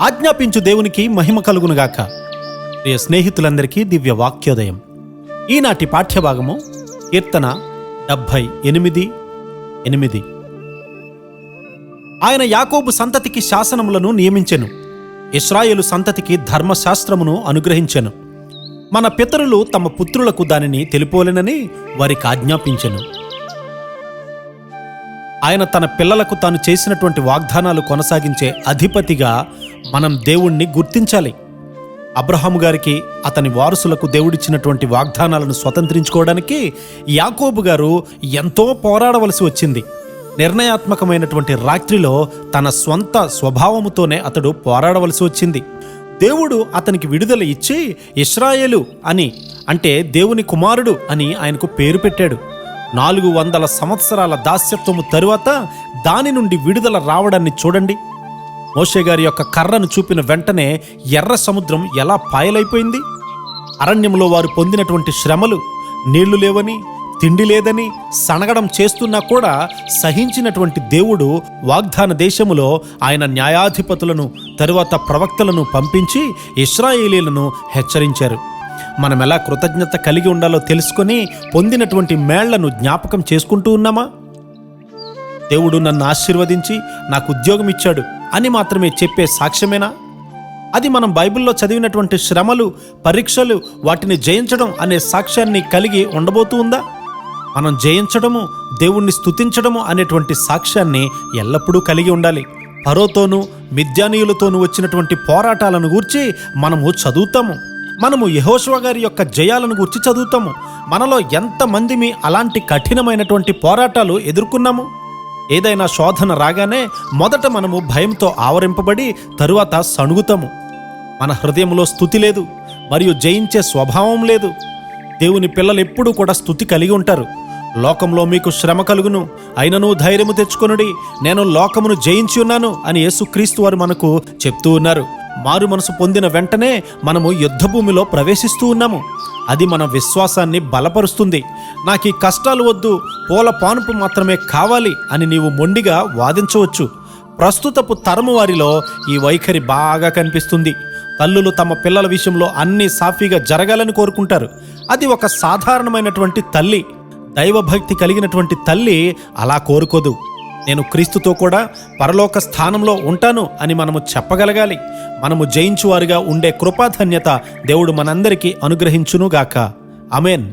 ఆజ్ఞాపించు దేవునికి మహిమ కలుగునుగాక. ప్రియ స్నేహితులందరికీ దివ్య వాక్యోదయం. ఈనాటి పాఠ్యభాగము కీర్తన 78:8. ఆయన యాకోబు సంతతికి శాసనములను నియమించెను, ఇశ్రాయేలు సంతతికి ధర్మశాస్త్రమును అనుగ్రహించెను. మన పితరులు తమ పుత్రులకు దానిని తెలిపోలెనని వారికి ఆజ్ఞాపించెను. ఆయన తన పిల్లలకు తాను చేసినటువంటి వాగ్దానాలు కొనసాగించే అధిపతిగా మనం దేవుణ్ణి గుర్తించాలి. అబ్రహాము గారికి అతని వారసులకు దేవుడిచ్చినటువంటి వాగ్దానాలను స్వతంత్రించుకోవడానికి యాకోబు గారు ఎంతో పోరాడవలసి వచ్చింది. నిర్ణయాత్మకమైనటువంటి రాత్రిలో తన స్వంత స్వభావముతోనే అతడు పోరాడవలసి వచ్చింది. దేవుడు అతనికి విడుదల ఇచ్చి ఇశ్రాయేలు అని, అంటే దేవుని కుమారుడు అని ఆయనకు పేరు పెట్టాడు. 400 సంవత్సరాల దాస్యత్వము తరువాత దాని నుండి విడుదల రావడాన్ని చూడండి. మోషే గారి యొక్క కర్రను చూపిన వెంటనే ఎర్ర సముద్రం ఎలా పాయలైపోయింది. అరణ్యంలో వారు పొందినటువంటి శ్రమలు, నీళ్లు లేవని, తిండి లేదని సనగడం చేస్తున్నా కూడా సహించినటువంటి దేవుడు వాగ్దాన దేశములో ఆయన న్యాయాధిపతులను తరువాత ప్రవక్తలను పంపించి ఇశ్రాయేలీలను హెచ్చరించారు. మనం ఎలా కృతజ్ఞత కలిగి ఉండాలో తెలుసుకొని పొందినటువంటి మేళ్లను జ్ఞాపకం చేసుకుంటూ ఉన్నామా? దేవుడు నన్ను ఆశీర్వదించి నాకు ఉద్యోగం ఇచ్చాడు అని మాత్రమే చెప్పే సాక్ష్యమేనా? అది మనం బైబిల్లో చదివినటువంటి శ్రమలు, పరీక్షలు, వాటిని జయించడం అనే సాక్ష్యాన్ని కలిగి ఉండబోతూ ఉందా? మనం జయించడము, దేవుణ్ణి స్తుతించడము అనేటువంటి సాక్ష్యాన్ని ఎల్లప్పుడూ కలిగి ఉండాలి. ఫరోతోనూ మిద్యానీయులతోనూ వచ్చినటువంటి పోరాటాలను గూర్చి మనము చదువుతాము. మనము యెహోషువ గారి యొక్క జయాలను గూర్చి చదువుతాము. మనలో ఎంతమంది అలాంటి కఠినమైనటువంటి పోరాటాలు ఎదుర్కొన్నాము? ఏదైనా శోధన రాగానే మొదట మనము భయంతో ఆవరింపబడి తరువాత సణుగుతాము. మన హృదయంలో స్తుతి లేదు, మరియు జయించే స్వభావం లేదు. దేవుని పిల్లలు ఎప్పుడూ కూడా స్తుతి కలిగి ఉంటారు. లోకంలో మీకు శ్రమ కలుగును, అయినను ధైర్యము తెచ్చుకొనుడి, నేను లోకమును జయించి ఉన్నాను అని యేసుక్రీస్తు వారు మనకు చెప్తూ ఉన్నారు. మారు మనసు పొందిన వెంటనే మనము యుద్ధభూమిలో ప్రవేశిస్తూ ఉన్నాము. అది మన విశ్వాసాన్ని బలపరుస్తుంది. నాకు ఈ కష్టాలు వద్దు, పూల పానుపు మాత్రమే కావాలి అని నీవు మొండిగా వాదించవచ్చు. ప్రస్తుతపు తరము వారిలో ఈ వైఖరి బాగా కనిపిస్తుంది. తల్లులు తమ పిల్లల విషయంలో అన్నీ సాఫీగా జరగాలని కోరుకుంటారు. అది ఒక సాధారణమైనటువంటి తల్లి, దైవభక్తి కలిగినటువంటి తల్లి అలా కోరుకోదు. నేను క్రీస్తుతో కూడా పరలోక స్థానంలో ఉంటాను అని మనము చెప్పగలగాలి. మనము జయించువారుగా ఉండే కృపాధన్యత దేవుడు మనందరికీ అనుగ్రహించునుగాక. ఆమేన్.